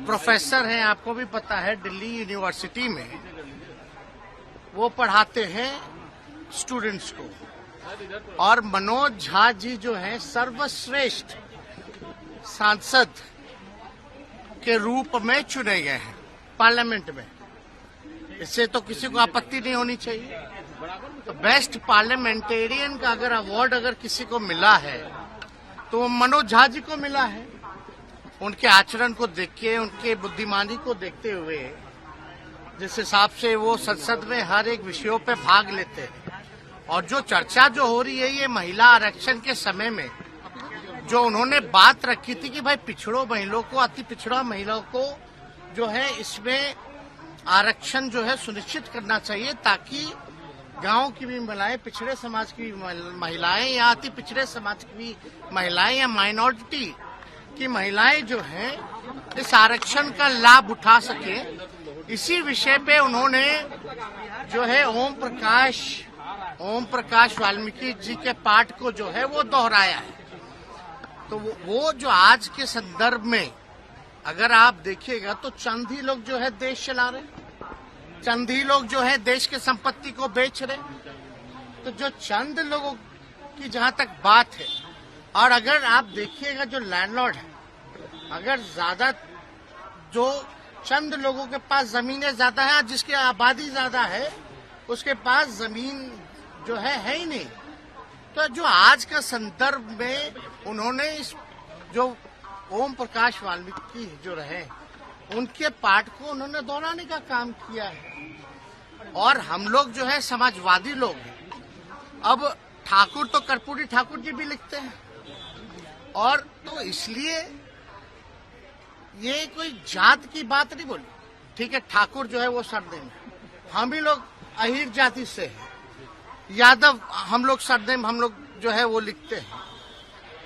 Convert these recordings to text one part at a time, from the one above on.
Professor हैं, आपको भी पता है, दिल्ली यूनिवर्सिटी में वो पढ़ाते हैं स्टूडेंट्स को। और मनोज झा जी जो हैं सर्वश्रेष्ठ सांसद के रूप में चुने गए हैं पार्लियामेंट में। इससे तो किसी को आपत्ति नहीं होनी चाहिए। तो बेस्ट पार्लियामेंटेरियन का अगर अवार्ड अगर किसी को मिला है तो वो मनोज झा जी को मिला है। उनके आचरण को देख के, उनके बुद्धिमानी को देखते हुए, जिस हिसाब से वो संसद में हर एक विषयों पे भाग लेते हैं। और जो चर्चा जो हो रही है ये महिला आरक्षण के समय में जो उन्होंने बात रखी थी कि भाई पिछड़ों महिलाओं को, अति पिछड़ा महिलाओं को जो है इसमें आरक्षण जो है सुनिश्चित करना चाहिए, ताकि गांव की भी महिलाएं, पिछड़े समाज की महिलाएं या अति पिछड़े समाज की महिलाएं या माइनॉरिटी की महिलाएं जो हैं इस आरक्षण का लाभ उठा सके। इसी विषय पे उन्होंने जो है ओम प्रकाश वाल्मीकि जी के पाठ को जो है वो दोहराया है। तो वो जो आज के संदर्भ में अगर आप देखिएगा तो चंद ही लोग जो है देश चला रहे, चंद ही लोग जो है देश के संपत्ति को बेच रहे। तो जो चंद लोगों की जहां तक बात है, और अगर आप देखिएगा जो लैंडलॉर्ड है, अगर ज्यादा जो चंद लोगों के पास जमीनें ज्यादा है, जिसकी आबादी ज्यादा है उसके पास जमीन जो है ही नहीं। तो जो आज का संदर्भ में उन्होंने इस जो ओम प्रकाश वाल्मीकि जो रहे उनके पाठ को उन्होंने दोहराने का काम किया है। और हम लोग जो है समाजवादी लोग हैं। अब ठाकुर तो कर्पूरी ठाकुर जी भी लिखते हैं, और तो इसलिए ये कोई जात की बात नहीं बोली। ठीक है, ठाकुर जो है वो सरनेम है, हम ही लोग अहीर जाति से हैं, यादव हम लोग सरनेम हम लोग जो है वो लिखते हैं।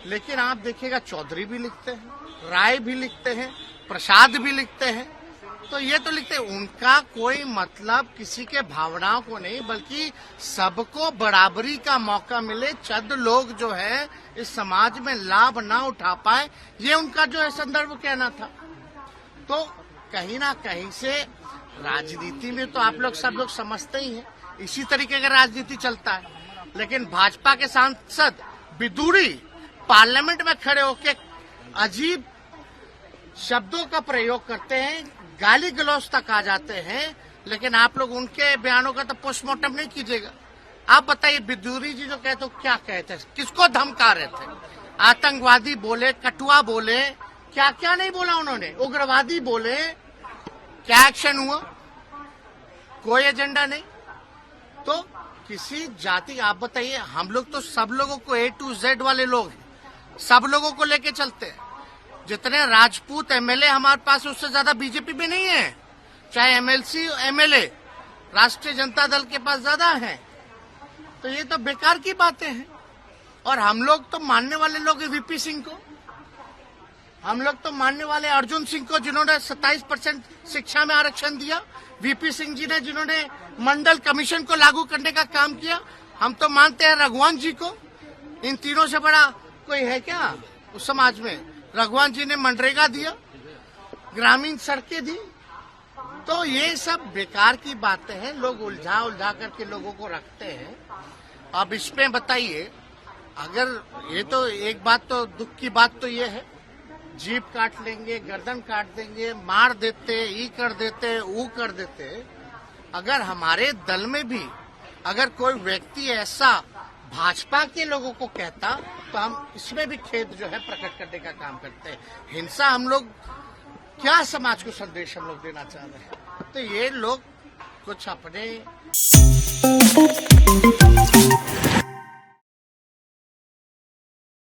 लेकिन आप देखिएगा चौधरी भी लिखते हैं, राय भी लिखते हैं, प्रसाद भी लिखते हैं। तो ये तो लिखते हैं, उनका कोई मतलब किसी के भावनाओं को नहीं, बल्कि सबको बराबरी का मौका मिले, चंद लोग जो है इस समाज में लाभ ना उठा पाए, ये उनका जो है संदर्भ कहना था। तो कहीं ना कहीं से राजनीति में तो आप लोग सब लोग समझते ही हैं, इसी तरीके का राजनीति चलता है। लेकिन भाजपा के सांसद विदुरी पार्लियामेंट में खड़े होकर अजीब शब्दों का प्रयोग करते हैं, गाली गलौज तक आ जाते हैं। लेकिन आप लोग उनके बयानों का तो पोस्टमार्टम नहीं कीजिएगा। आप बताइए, विदुरी जी जो कहते क्या कहते, किसको धमका रहे थे? आतंकवादी बोले, कटुआ बोले, क्या क्या नहीं बोला उन्होंने, उग्रवादी बोले। क्या एक्शन हुआ? कोई एजेंडा नहीं। तो किसी जाति, आप बताइए, हम लोग तो सब लोगों को A to Z वाले लोग हैं, सब लोगों को लेके चलते हैं। जितने राजपूत एमएलए हमारे पास, उससे ज्यादा बीजेपी में नहीं है। चाहे एमएलसी एमएलए राष्ट्रीय जनता दल के पास ज्यादा है। तो ये तो बेकार की बातें हैं। और हम लोग तो मानने वाले लोग हैं वीपी सिंह को, हम लोग तो मानने वाले अर्जुन सिंह को, जिन्होंने 27% शिक्षा में आरक्षण दिया, वीपी सिंह जी ने जिन्होंने मंडल कमीशन को लागू करने का काम किया। हम तो मानते हैं रघुवंश जी को। इन तीनों से बड़ा कोई है क्या उस समाज में? रघुवंश जी ने मनरेगा दिया, ग्रामीण सड़कें दी। तो ये सब बेकार की बातें हैं, लोग उलझा करके लोगों को रखते हैं। अब इसमें बताइए, अगर ये तो एक बात, तो दुख की बात तो ये है, जीभ काट लेंगे, गर्दन काट देंगे, मार देते, ई कर देते, ऊ कर देते। अगर हमारे दल में भी अगर कोई व्यक्ति ऐसा भाजपा के लोगों को कहता तो हम इसमें भी खेद जो है प्रकट करने का काम करते हैं। हिंसा हम लोग क्या समाज को संदेश हम लोग देना चाह रहे हैं? तो ये लोग कुछ अपने